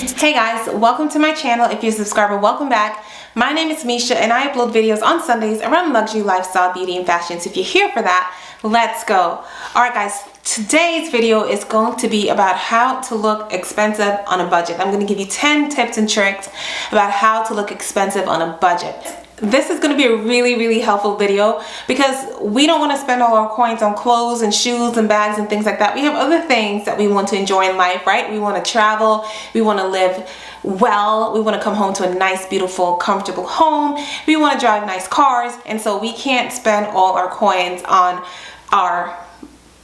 Hey guys, welcome to my channel. If you're a subscriber, welcome back. My name is Misha and I upload videos on Sundays around luxury, lifestyle, beauty, and fashion. So if you're here for that, let's go. Alright guys, today's video is going to be about how to look expensive on a budget. I'm going to give you 10 tips and tricks about how to look expensive on a budget. This is going to be a really helpful video because we don't want to spend all our coins on clothes and shoes and bags and things like that. We have other things that we want to enjoy in life, right? We want to travel, we want to live well, we want to come home to a nice, beautiful, comfortable home, we want to drive nice cars, and so we can't spend all our coins on our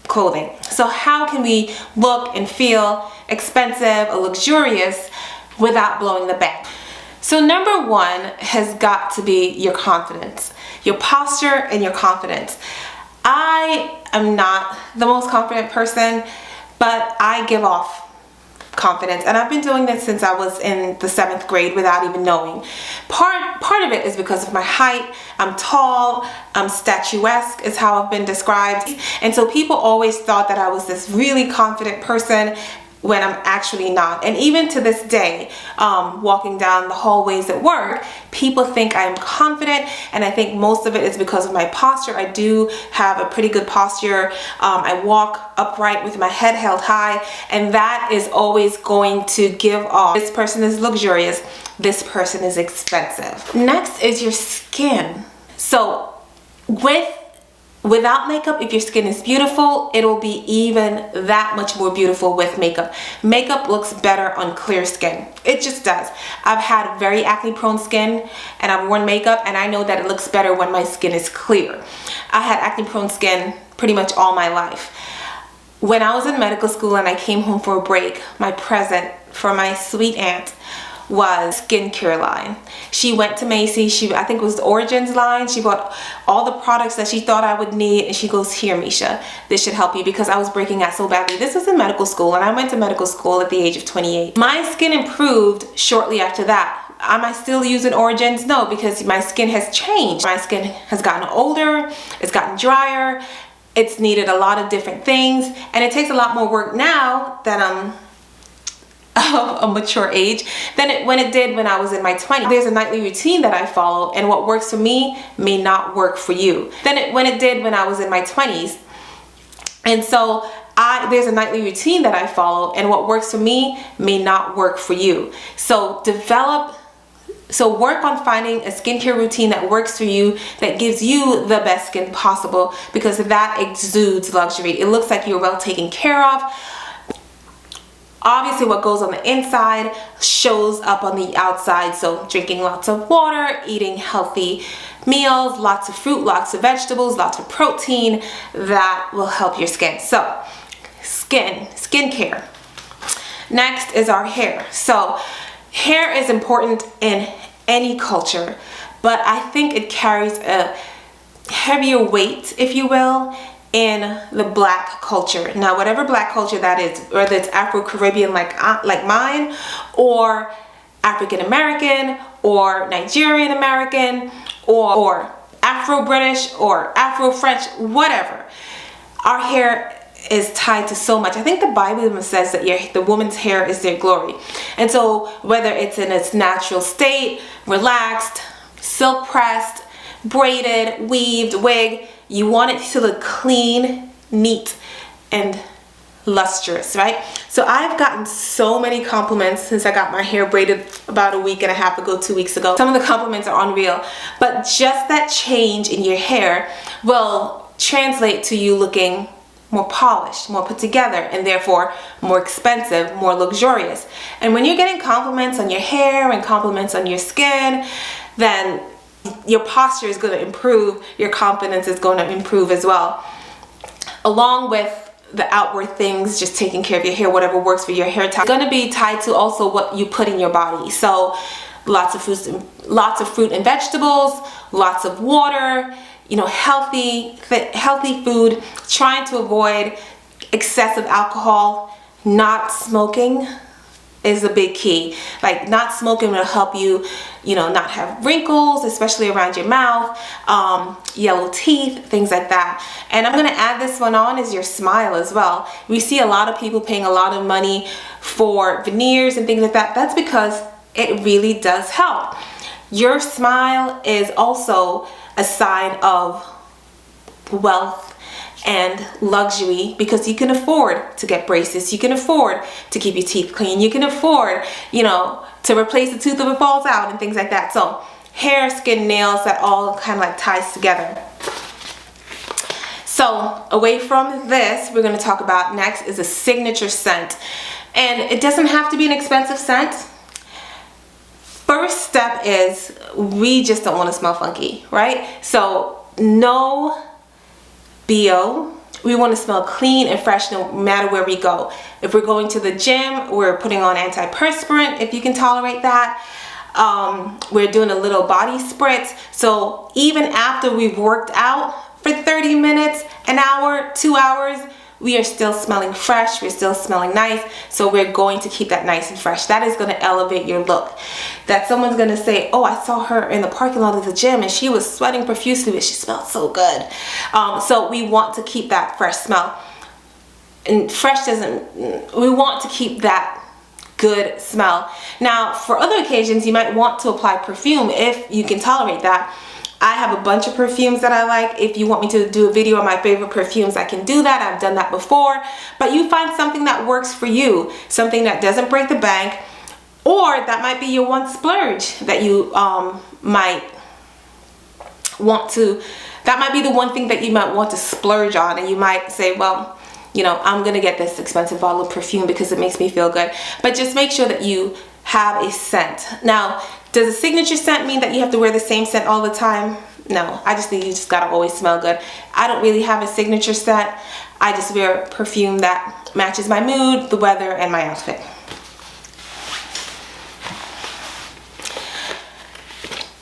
clothing. So how can we look and feel expensive or luxurious without blowing the bank? So number one has got to be your confidence, your posture and your confidence. I am not the most confident person, but I give off confidence, and I've been doing this since I was in the 7th grade without even knowing. Part of it is because of my height. I'm tall, I'm statuesque is how I've been described, and so people always thought that I was this really confident person when I'm actually not. And even to this day, walking down the hallways at work, people think I'm confident, and I think most of it is because of my posture. I do have a pretty good posture. I walk upright with my head held high, and that is always going to give off, this person is luxurious, this person is expensive. Next is your skin. So without makeup, if your skin is beautiful, it'll be even that much more beautiful with makeup. Makeup looks better on clear skin. It just does. I've had very acne prone skin and I've worn makeup, and I know that it looks better when my skin is clear. I had acne prone skin pretty much all my life. When I was in medical school and I came home for a break, my present for my sweet aunt was skincare line. She went to Macy's, I think it was the Origins line. She bought all the products that she thought I would need, and she goes, "Here, Misha, this should help you," because I was breaking out so badly. This was in medical school, and I went to medical school at the age of 28. My skin improved shortly after that. Am I still using Origins? No, because my skin has changed. My skin has gotten older, it's gotten drier, it's needed a lot of different things, and it takes a lot more work now that I'm of a mature age than when it did when I was in my 20s. There's a nightly routine that I follow, and what works for me may not work for you when it did when I was in my 20s. And so there's a nightly routine that I follow, and what works for me may not work for you. So work on finding a skincare routine that works for you, that gives you the best skin possible, because that exudes luxury. It looks like you're well taken care of. Obviously, what goes on the inside shows up on the outside. So drinking lots of water, eating healthy meals, lots of fruit, lots of vegetables, lots of protein, that will help your skin. So skincare. Next is our hair. So hair is important in any culture, but I think it carries a heavier weight, if you will, in the black culture. Now, whatever black culture that is, whether it's Afro-Caribbean like mine, or African American, or Nigerian American, or Afro-British, or Afro-French, whatever, our hair is tied to so much. I think the Bible even says that the woman's hair is their glory. And so whether it's in its natural state, relaxed, silk pressed, braided, weaved, wig, you want it to look clean, neat, and lustrous, right? So I've gotten so many compliments since I got my hair braided about a week and a half ago, 2 weeks ago. Some of the compliments are unreal, but just that change in your hair will translate to you looking more polished, more put together, and therefore more expensive, more luxurious. And when you're getting compliments on your hair and compliments on your skin, then your posture is going to improve, your confidence is going to improve as well, along with the outward things, just taking care of your hair, whatever works for your hair type. It's going to be tied to also what you put in your body. So lots of fruit and vegetables, lots of water, healthy food, trying to avoid excessive alcohol, not smoking is a big key. Like, not smoking will help you, you know, not have wrinkles, especially around your mouth, yellow teeth, things like that. And I'm gonna add this one on, is your smile as well. We see a lot of people paying a lot of money for veneers and things like that. That's because it really does help. Your smile is also a sign of wealth and luxury, because you can afford to get braces, you can afford to keep your teeth clean, you can afford, you know, to replace the tooth if it falls out and things like that. So hair, skin, nails, that all kind of like ties together. So away from this, we're going to talk about next is a signature scent, and it doesn't have to be an expensive scent. First step is, we just don't want to smell funky, right? So no BO. We want to smell clean and fresh no matter where we go. If we're going to the gym, we're putting on antiperspirant if you can tolerate that. We're doing a little body spritz. So even after we've worked out for 30 minutes, an hour, 2 hours, we are still smelling fresh, we're still smelling nice. So we're going to keep that nice and fresh. That is going to elevate your look. That someone's going to say, oh, I saw her in the parking lot of the gym and she was sweating profusely, but she smelled so good. So we want to keep that fresh smell. And fresh doesn't, we want to keep that good smell. Now, for other occasions, you might want to apply perfume if you can tolerate that. I have a bunch of perfumes that I like. If you want me to do a video on my favorite perfumes, I can do that. I've done that before. But you find something that works for you, something that doesn't break the bank, or that might be your one splurge that you might want to, that might be the one thing that you might want to splurge on, and you might say, well, you know, I'm gonna get this expensive bottle of perfume because it makes me feel good. But just make sure that you have a scent. Now, does a signature scent mean that you have to wear the same scent all the time? No, I just think you just gotta always smell good. I don't really have a signature scent. I just wear perfume that matches my mood, the weather, and my outfit.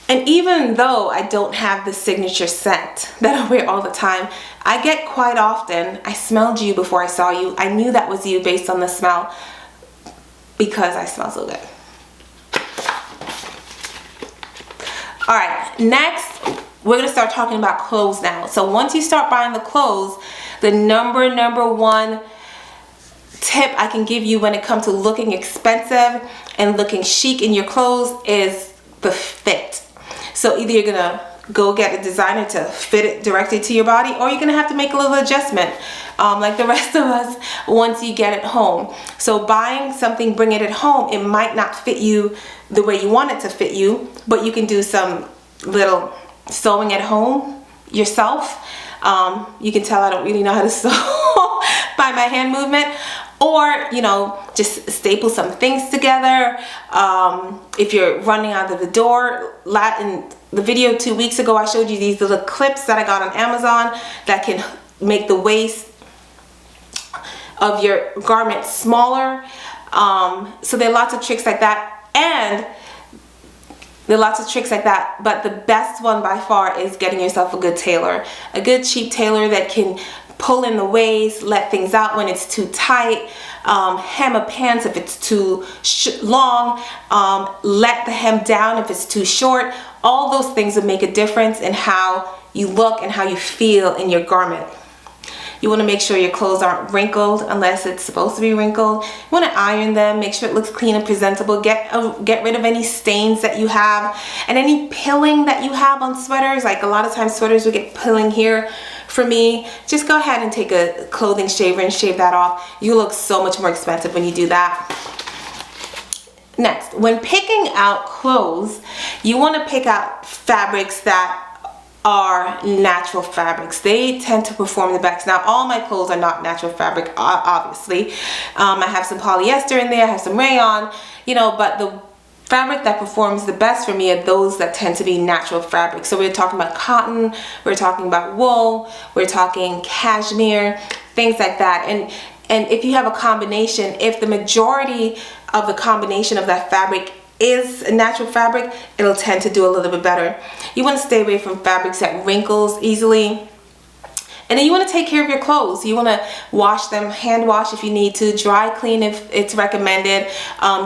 And even though I don't have the signature scent that I wear all the time, I get quite often, I smelled you before I saw you. I knew that was you based on the smell because I smell so good. All right, next we're gonna start talking about clothes now. So once you start buying the clothes, the number one tip I can give you when it comes to looking expensive and looking chic in your clothes is the fit. So either you're gonna go get a designer to fit it directly to your body, or you're gonna have to make a little adjustment like the rest of us once you get it home. So buying something, bringing it home, it might not fit you the way you want it to fit you, but you can do some little sewing at home yourself. You can tell I don't really know how to sew by my hand movement. Or, you know, just staple some things together. If you're running out of the door, in the video 2 weeks ago, I showed you these little clips that I got on Amazon that can make the waist of your garment smaller. So there are lots of tricks like that, and there are lots of tricks like that, but the best one by far is getting yourself a good tailor. A good cheap tailor that can pull in the waist, let things out when it's too tight, hem a pants if it's too long, let the hem down if it's too short. All those things will make a difference in how you look and how you feel in your garment. You want to make sure your clothes aren't wrinkled unless it's supposed to be wrinkled. You want to iron them, make sure it looks clean and presentable. Get rid of any stains that you have and any pilling that you have on sweaters. Like a lot of times sweaters will get pilling here. For me, just go ahead and take a clothing shaver and shave that off. You look so much more expensive when you do that. Next, when picking out clothes, you want to pick out fabrics that are natural fabrics. They tend to perform the best. Now, all my clothes are not natural fabric, obviously. I have some polyester in there, I have some rayon, you know, but the fabric that performs the best for me are those that tend to be natural fabrics. So we're talking about cotton, we're talking about wool, we're talking cashmere, things like that. And if you have a combination, if the majority of the combination of that fabric is a natural fabric, it'll tend to do a little bit better. You want to stay away from fabrics that wrinkles easily. And then you want to take care of your clothes. You want to wash them, hand wash if you need to, dry clean if it's recommended,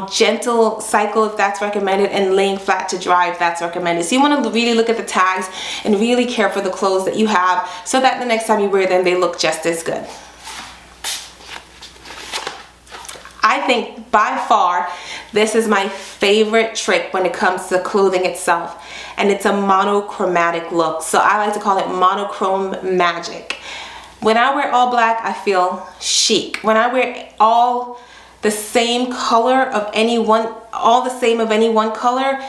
gentle cycle if that's recommended, and laying flat to dry if that's recommended. So you want to really look at the tags and really care for the clothes that you have so that the next time you wear them, they look just as good. I think by far this is my favorite trick when it comes to clothing itself, and it's a monochromatic look. So I like to call it monochrome magic. When I wear all black, I feel chic. When I wear all the same color of any one, all the same of any one color,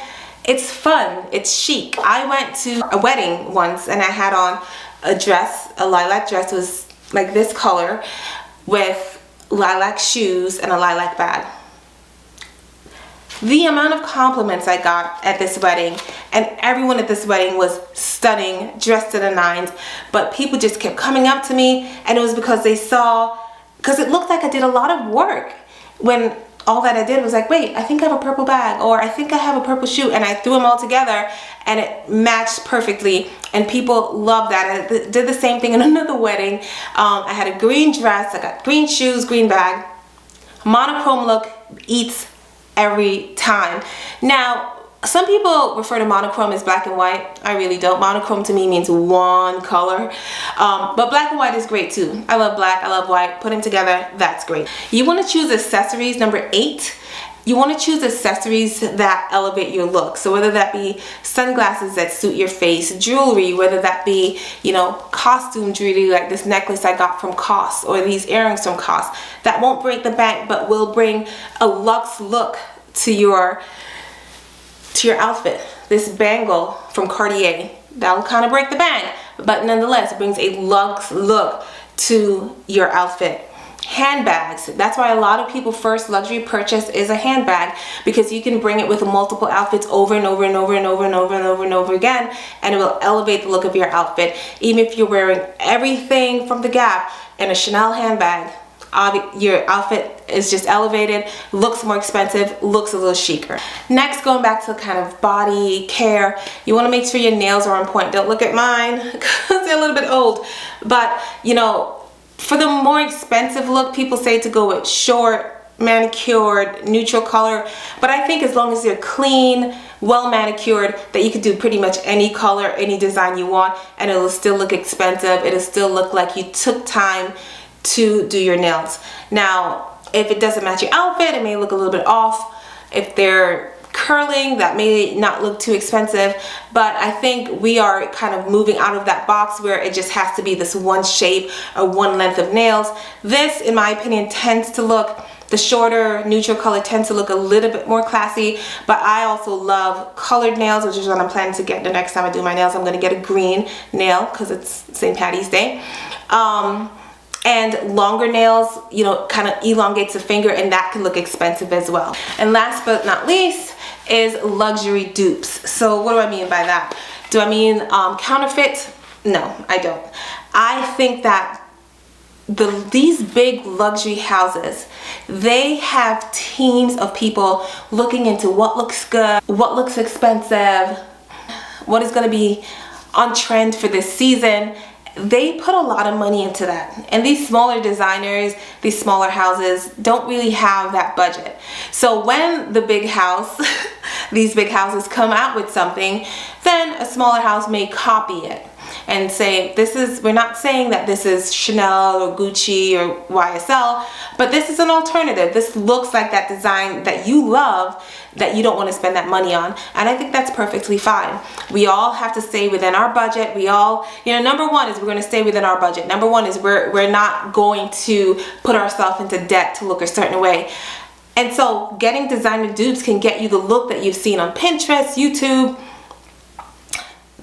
it's fun, it's chic. I went to a wedding once and I had on a dress, a lilac dress. It was like this color with lilac shoes and a lilac bag. The amount of compliments I got at this wedding, and everyone at this wedding was stunning, dressed to the nines, but people just kept coming up to me, and it was because they saw, because it looked like I did a lot of work, when all that I did was like, wait, I think I have a purple bag, or I think I have a purple shoe, and I threw them all together and it matched perfectly, and people loved that. I did the same thing in another wedding. I had a green dress, I got green shoes, green bag. Monochrome look eats every time. Now, some people refer to monochrome as black and white. I really don't. Monochrome to me means one color, but black and white is great too. I love black, I love white. Put them together, that's great. You want to choose accessories. Number 8, you want to choose accessories that elevate your look. So whether that be sunglasses that suit your face, jewelry, whether that be, you know, costume jewelry like this necklace I got from COS, or these earrings from COS that won't break the bank but will bring a luxe look to your outfit. This bangle from Cartier, that'll kind of break the bank, but nonetheless it brings a luxe look to your outfit. Handbags, that's why a lot of people first luxury purchase is a handbag, because you can bring it with multiple outfits over and over and over and over and over and over and over again, and it will elevate the look of your outfit. Even if you're wearing everything from the Gap and a Chanel handbag, your outfit is just elevated, looks more expensive, looks a little chicer. Next, going back to kind of body care, you want to make sure your nails are on point. Don't look at mine because they're a little bit old, but you know, for the more expensive look, people say to go with short, manicured, neutral color, but I think as long as they're clean, well manicured, that you could do pretty much any color, any design you want, and it'll still look expensive. It'll still look like you took time to do your nails. Now, if it doesn't match your outfit, it may look a little bit off. If they're curling, that may not look too expensive, but I think we are kind of moving out of that box where it just has to be this one shape or one length of nails. This, in my opinion, tends to look, the shorter neutral color tends to look a little bit more classy, but I also love colored nails, which is what I'm planning to get the next time I do my nails. I'm going to get a green nail because it's St. Patty's Day. And longer nails, you know, kind of elongates the finger, and that can look expensive as well. And last but not least is luxury dupes. So what do I mean by that? Do I mean counterfeit? No, I don't. I think that these big luxury houses, they have teams of people looking into what looks good, what looks expensive, what is going to be on trend for this season. They put a lot of money into that, and these smaller designers, these smaller houses don't really have that budget. So when the big house these big houses come out with something, then a smaller house may copy it and say, this is, we're not saying that this is Chanel or Gucci or YSL, but this is an alternative. This looks like that design that you love, that you don't want to spend that money on. And I think that's perfectly fine. We all have to stay within our budget. We all, you know, number one is we're going to stay within our budget. Number one is we're not going to put ourselves into debt to look a certain way. And so getting designer dupes can get you the look that you've seen on Pinterest, YouTube,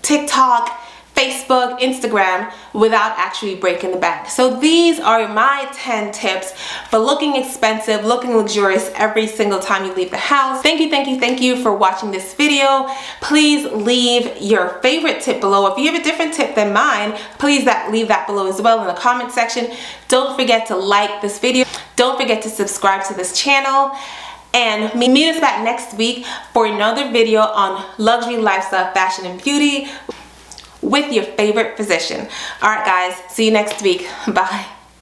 TikTok, Facebook, Instagram, without actually breaking the bank. So these are my 10 tips for looking expensive, looking luxurious every single time you leave the house. Thank you for watching this video. Please leave your favorite tip below. If you have a different tip than mine, please leave that below as well in the comment section. Don't forget to like this video. Don't forget to subscribe to this channel. And meet us back next week for another video on luxury, lifestyle, fashion, and beauty. with your favorite physician. All right, guys, see you next week. Bye.